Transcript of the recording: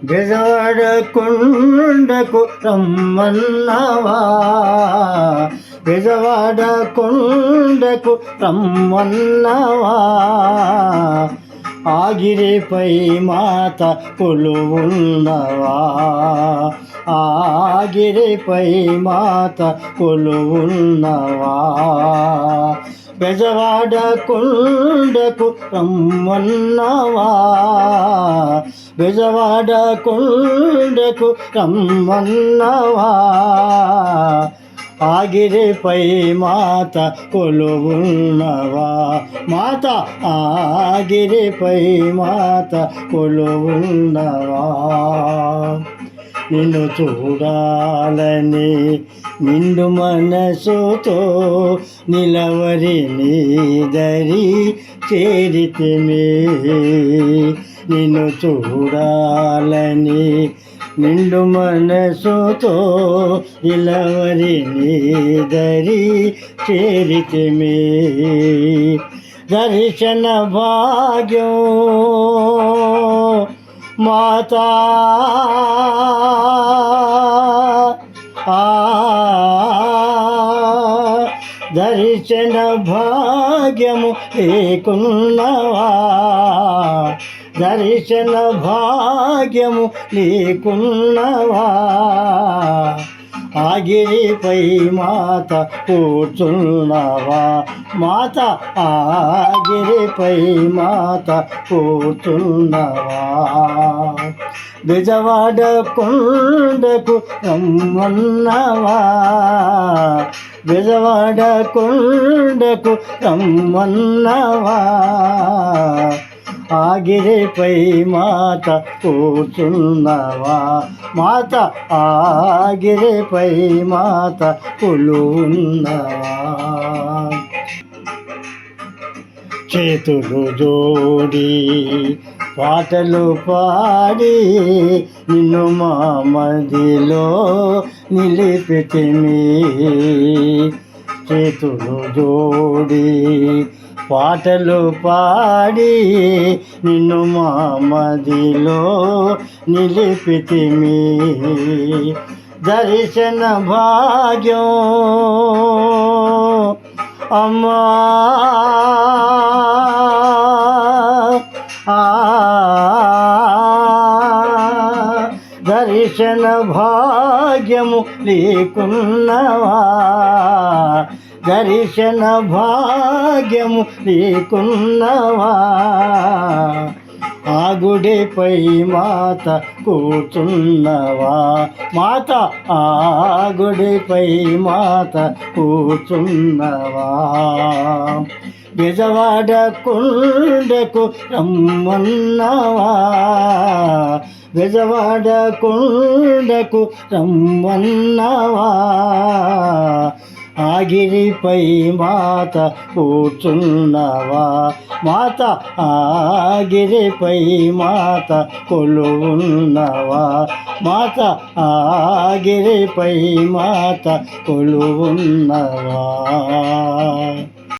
బెజవాడ కొండకు రమ్మన్నవా, బెజవాడ కొండకు రమ్మన్నవా, ఆగిరిపై మాత కొలువున్నవా, ఆగిరిపై మాత కొలువున్నవా, బెజవాడ కొండకు రమ్మన్నవా, బెజవాడ కొండకు రమ్మన్నవా, ఆగిరిపై మాత కొలువున్నవా, మాత ఆగిరిపై మాత కొలువున్నవా, నిన్ను చూడాలని నిండు మనసుతో నిలవరి నీదరి చేరితిమి, నిన్ను చూడాలని నిండు మనసుతో నిలవరి నీదరి చేరితిమి, దర్శన భాగ్యం మాతా దర్శన భాగ్యము లేకున్నవా, దర్శన భాగ్యము లేకున్నవా, ఆగిరిపై మాత కూర్చున్నవా, మాత ఆగిరిపై మాత కూర్చున్నవా, బెజవాడ కొండకు రమ్మన్నవా, బెజవాడ కొండకు రమ్మన్నవా, ఆగిరిపై మాత కూర్చున్నవా, మాత ఆగిరిపై మాత కొలువున్నవా, చేతులు జోడి పాటలు పాడి నిన్ను మా మదిలో నిలిపితిమి, చేతులు జోడి పాటలు పాడి నిన్ను మా మదిలో నిలిపితిమి, దర్శన భాగ్యం అమ్మా దర్శన భాగ్యము లేకున్నవా, దర్శన భాగ్యము లేకున్నవా, ఆ గుడిపై మాత కూర్చున్నవా, మాత ఆ గుడిపై మాత కూర్చున్నవా, బెజవాడ కొండకు రమ్మన్నవా, బెజవాడ కొండకు రమ్మన్నవా, ఆగిరిపై మాత కూర్చున్నవా, మాత ఆగిరిపై మాత కొలువున్నవా, మాత ఆగిరిపై మాత కొలువున్నవా.